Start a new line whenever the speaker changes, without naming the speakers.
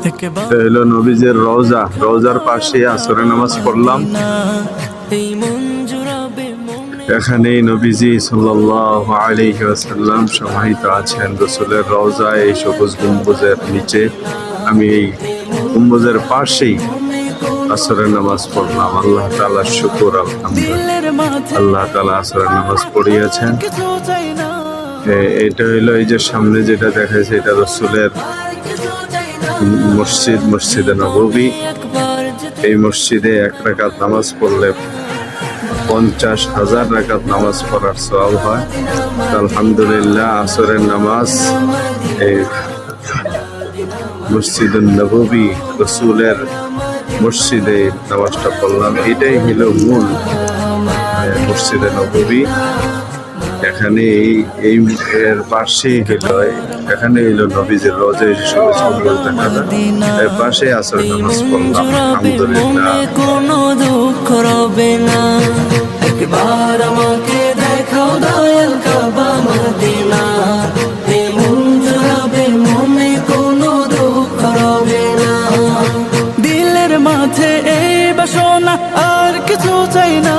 এটা হলো নবীজির রওজা, রওজার পাশে আসরের নামাজ পড়লাম। এখানেই নবীজি সাল্লাল্লাহু আলাইহি ওয়াসাল্লাম সমাহিত আছেন রাসূলের রওজায়, এই সবুজ গম্বুজের নিচে। আমি এই গম্বুজের পাশেই আসরের নামাজ পড়লাম। আল্লাহ তাআলার শুকর, আলহামদুলিল্লাহ। আল্লাহ তাআলা আসরের নামাজ পড়িয়েছেন। এটা হইলো এই যে সামনে যেটা দেখাচ্ছে, এটা রাসূলের মসজিদ, মসজিদে নববী। এই মসজিদে 1 রাকাত নামাজ পড়লে 50,000 রাকাত নামাজ পড়ার সওয়াব হয়। আলহামদুলিল্লাহ, আসরের নামাজ এই মসজিদুন নববী, রাসূলের মসজিদে নামাজটা পড়লাম। এটাই হলো মূল মসজিদে নববী। এখানে এই এর পাশে হলো, এখানে হলো নবীজির রওজা, সবুজ গম্বুজ দেখা যায়। এর পাশে আসরের নামাজ পড়লাম। আলহামদুলিল্লাহ।
কোনো দুঃখ রবে না, একবার আমাকে দেখাও দয়াল কাবা মদিনা। মন জুড়াবে, মনে কোনো দুঃখ রবে না। দিলের মাঝে এই বাসনা, আর কিছু চাই না।